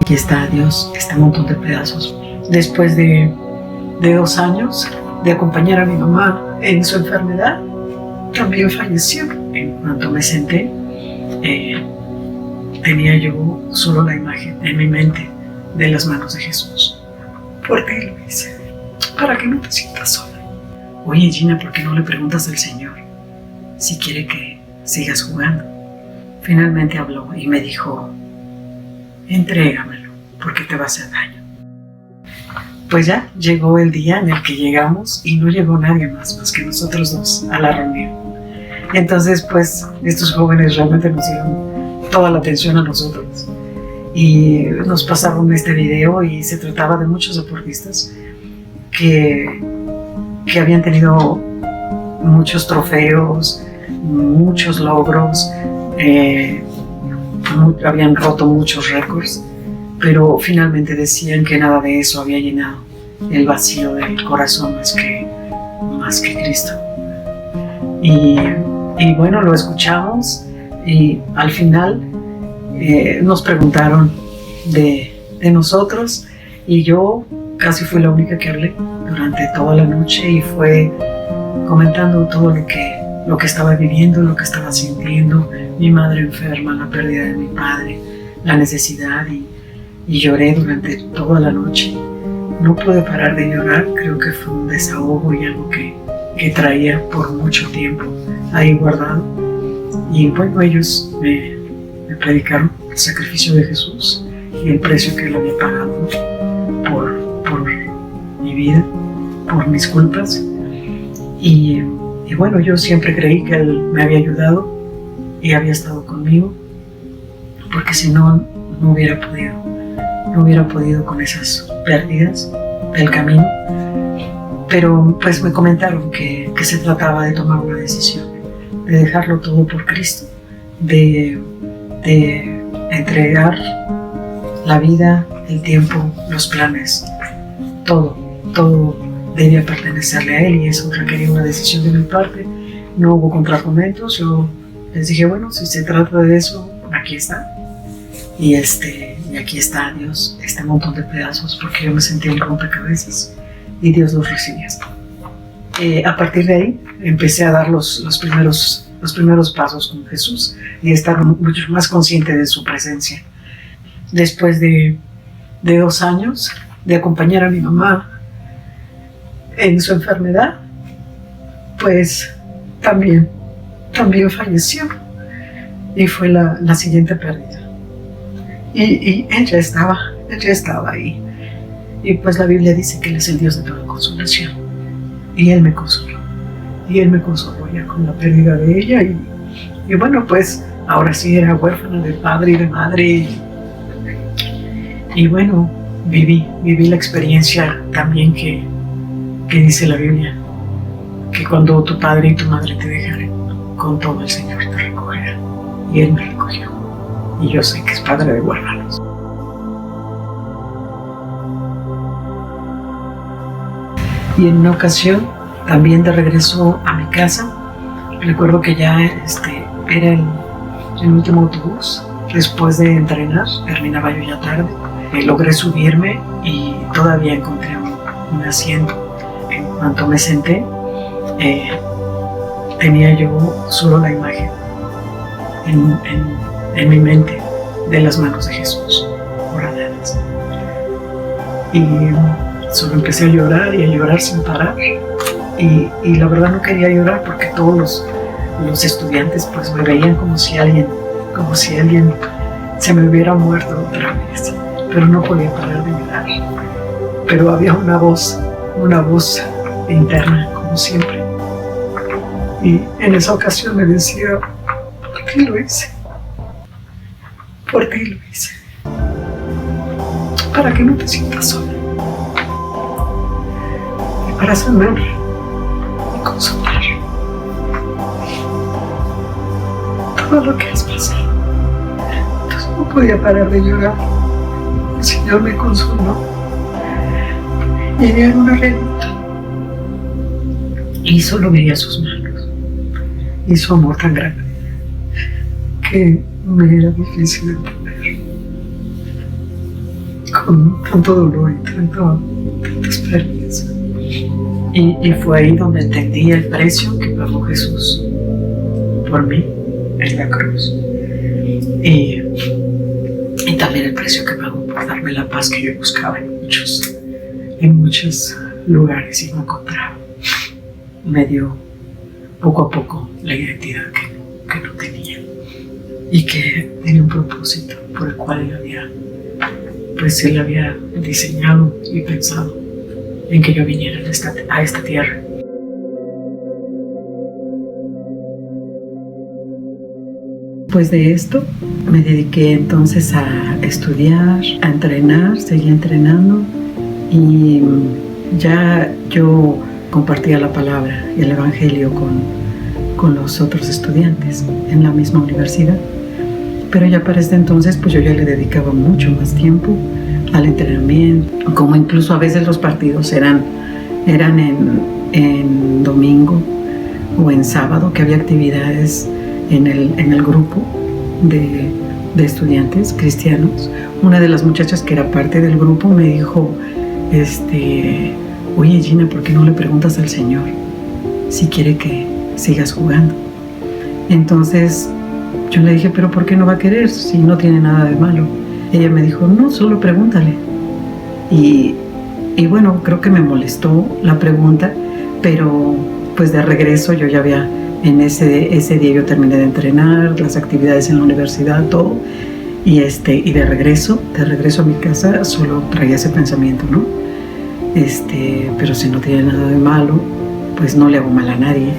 Aquí está Dios, este montón de pedazos. Después de 2 años de acompañar a mi mamá en su enfermedad, también falleció. En cuanto me senté, tenía yo solo la imagen en mi mente de las manos de Jesús. ¿Por qué lo hice? Para que no te sientas sola. Oye, Gina, ¿por qué no le preguntas al Señor si quiere que sigas jugando? Finalmente habló y me dijo: entrégamelo, porque te va a hacer daño. Pues ya llegó el día en el que llegamos y no llegó nadie más que nosotros dos a la reunión. Entonces, pues, estos jóvenes realmente nos dieron toda la atención a nosotros y nos pasaron este video, y se trataba de muchos deportistas que habían tenido muchos trofeos, muchos logros, habían roto muchos récords, pero finalmente decían que nada de eso había llenado el vacío del corazón más que Cristo. Y bueno, lo escuchamos, y al final nos preguntaron de nosotros, y yo casi fui la única que hablé durante toda la noche, y fue comentando todo lo que estaba viviendo, lo que estaba sintiendo, mi madre enferma, la pérdida de mi padre, la necesidad, y lloré durante toda la noche. No pude parar de llorar, creo que fue un desahogo y algo que traía por mucho tiempo ahí guardado. Y bueno, ellos me predicaron el sacrificio de Jesús y el precio que él había pagado por mi vida, por mis culpas. Y bueno, yo siempre creí que él me había ayudado y había estado conmigo, porque si no, no hubiera podido con esas pérdidas del camino. Pero pues me comentaron que se trataba de tomar una decisión, de dejarlo todo por Cristo, de entregar la vida, el tiempo, los planes, todo debía pertenecerle a él, y eso requería una decisión de mi parte. No hubo contraargumentos. Yo les dije, bueno, si se trata de eso, aquí está. Y aquí está Dios, este montón de pedazos, porque yo me sentía un rompecabezas y Dios los recibía. A partir de ahí empecé a dar los primeros pasos con Jesús y estar mucho más consciente de su presencia. Después de 2 años de acompañar a mi mamá en su enfermedad, pues también falleció, y fue la siguiente pérdida. Y ella estaba ahí. Y pues la Biblia dice que Él es el Dios de toda consolación. Y Él me consoló. Ya con la pérdida de ella. Y bueno, pues ahora sí era huérfana de padre y de madre. Y bueno, viví la experiencia también que dice la Biblia, que cuando tu padre y tu madre te dejaren, con todo el Señor te recogerá. Y Él me recogió. Y yo sé que es padre de huérfanos. Y en una ocasión, también de regreso a mi casa, recuerdo que ya era el último autobús. Después de entrenar, terminaba yo ya tarde. Logré subirme y todavía encontré un asiento. En cuanto me senté, tenía yo solo la imagen en mi mente de las manos de Jesús horadadas. Y solo empecé a llorar y a llorar sin parar. Y la verdad no quería llorar, porque todos los estudiantes pues me veían como si alguien se me hubiera muerto otra vez. Pero no podía parar de llorar. Pero había una voz interna, como siempre. Y en esa ocasión me decía: ¿por qué lo hice? ¿Por qué lo hice? Para que no te sientas sola. Y para sanar y consolar todo lo que has pasado. Entonces no podía parar de llorar. El Señor me consoló. Llegué a una realidad y solo veía sus manos y su amor tan grande que me era difícil entender. con tanto dolor y tantas pérdidas. Y fue ahí donde entendí el precio que pagó Jesús por mí en la cruz. Y también el precio que pagó por darme la paz que yo buscaba en muchos lugares y no encontraba. Me dio poco a poco la identidad que no tenía y que tenía un propósito por el cual él había diseñado y pensado en que yo viniera a esta tierra. Después de esto me dediqué entonces a estudiar, a entrenar, seguí entrenando y ya yo compartía la palabra y el evangelio con los otros estudiantes en la misma universidad. Pero ya para este entonces pues yo ya le dedicaba mucho más tiempo al entrenamiento, como incluso a veces los partidos eran en domingo o en sábado, que había actividades en el grupo de estudiantes cristianos. Una de las muchachas que era parte del grupo me dijo, oye Gina, ¿por qué no le preguntas al Señor si quiere que sigas jugando? Entonces yo le dije, pero ¿por qué no va a querer si no tiene nada de malo? Ella me dijo, no, solo pregúntale. Y bueno, creo que me molestó la pregunta, pero pues de regreso yo ya había, en ese día yo terminé de entrenar, las actividades en la universidad, todo, y de regreso a mi casa solo traía ese pensamiento, ¿no? Pero si no tiene nada de malo, pues no le hago mal a nadie.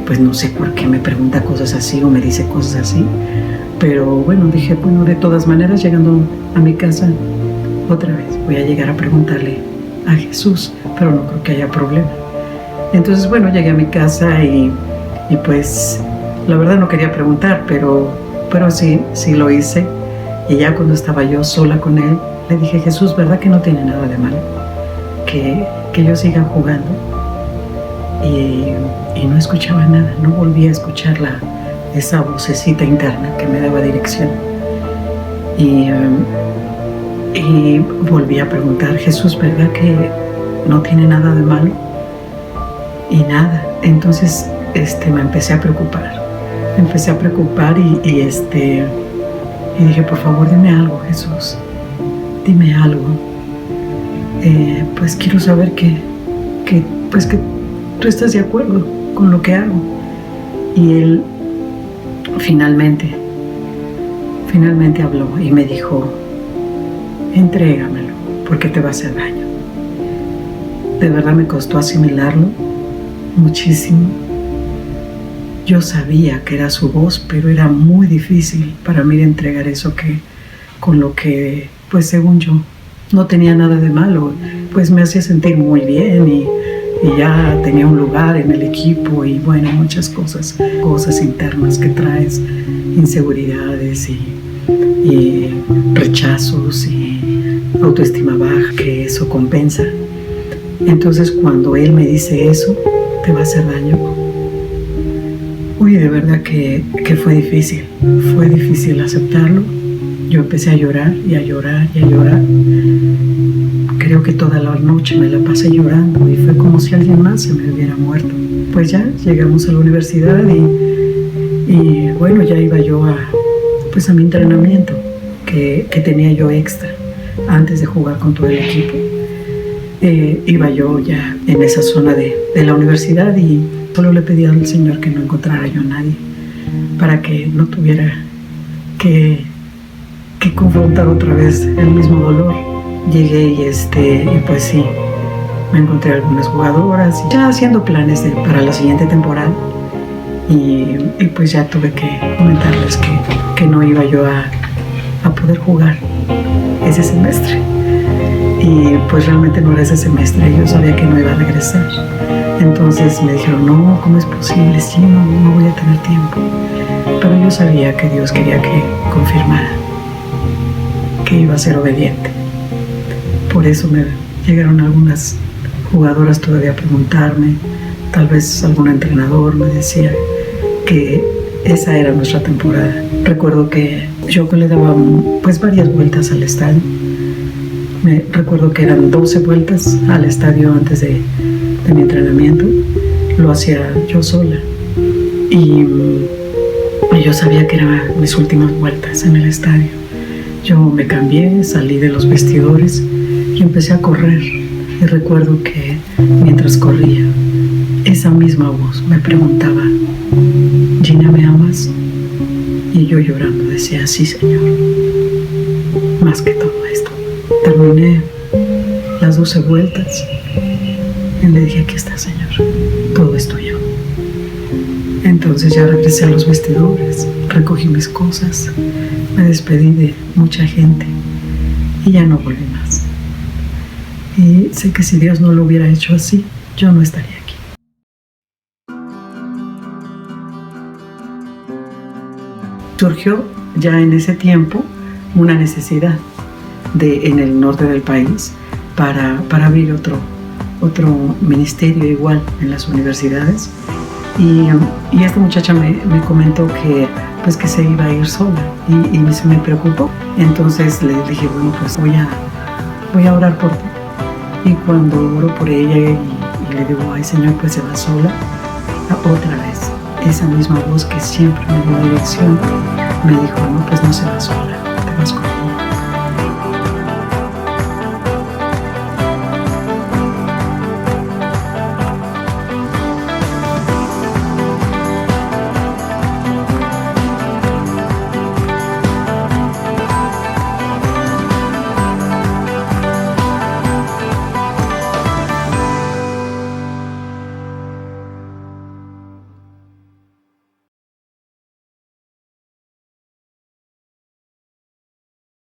Pues no sé por qué me pregunta cosas así o me dice cosas así, pero bueno, dije, bueno, de todas maneras, llegando a mi casa otra vez voy a llegar a preguntarle a Jesús, pero no creo que haya problema. Entonces bueno, llegué a mi casa y pues la verdad no quería preguntar, pero sí lo hice. Y ya cuando estaba yo sola con él, le dije, Jesús, ¿verdad que no tiene nada de malo que yo siga jugando? Y no escuchaba nada, no volví a escuchar esa vocecita interna que me daba dirección. Y volví a preguntar, Jesús, ¿verdad que no tiene nada de malo? Y nada. Entonces me empecé a preocupar y dije, por favor, dime algo, Jesús, dime algo. Pues quiero saber que tú estás de acuerdo con lo que hago. Y él finalmente habló y me dijo, entrégamelo, porque te va a hacer daño. De verdad me costó asimilarlo muchísimo. Yo sabía que era su voz, pero era muy difícil para mí de entregar eso con lo que, pues según yo, no tenía nada de malo, pues me hacía sentir muy bien y ya tenía un lugar en el equipo y bueno, muchas cosas internas que traes, inseguridades y rechazos y autoestima baja, que eso compensa. Entonces cuando él me dice eso, te va a hacer daño. Uy, de verdad que fue difícil aceptarlo. Yo empecé a llorar y a llorar y a llorar. Creo que toda la noche me la pasé llorando y fue como si alguien más se me hubiera muerto. Pues ya llegamos a la universidad y bueno, ya iba yo a mi entrenamiento que tenía yo extra antes de jugar con todo el equipo. Iba yo ya en esa zona de la universidad y solo le pedí al Señor que no encontrara yo a nadie para que no tuviera que confrontar otra vez el mismo dolor. Llegué y pues sí, me encontré algunas jugadoras ya haciendo planes para la siguiente temporada y pues ya tuve que comentarles que no iba yo a poder jugar ese semestre. Y pues realmente no era ese semestre, yo sabía que no iba a regresar. Entonces me dijeron, no, ¿cómo es posible? Sí, no voy a tener tiempo. Pero yo sabía que Dios quería que confirmara que iba a ser obediente. Por eso me llegaron algunas jugadoras todavía a preguntarme, tal vez algún entrenador me decía que esa era nuestra temporada. Recuerdo que yo le daba pues varias vueltas al estadio Me recuerdo que eran 12 vueltas al estadio antes de mi entrenamiento. Lo hacía yo sola. Y yo sabía que eran mis últimas vueltas en el estadio. Yo me cambié, salí de los vestidores y empecé a correr. Y recuerdo que mientras corría, esa misma voz me preguntaba: Gina, ¿me amas? Y yo llorando decía: sí, Señor, más que todo esto. Terminé las 12 vueltas y le dije: aquí está, Señor, todo es tuyo. Entonces ya regresé a los vestidores, recogí mis cosas, me despedí de mucha gente y ya no volví más. Y sé que si Dios no lo hubiera hecho así, yo no estaría aquí. Surgió ya en ese tiempo una necesidad en el norte del país para abrir otro ministerio igual en las universidades. Y esta muchacha me comentó que se iba a ir sola y me preocupó. Entonces le dije: bueno, pues voy a orar por ti. Y cuando oro por ella y le digo: ay, Señor, pues se va sola, otra vez esa misma voz que siempre me dio dirección me dijo: no, pues no se va sola, te vas conmigo.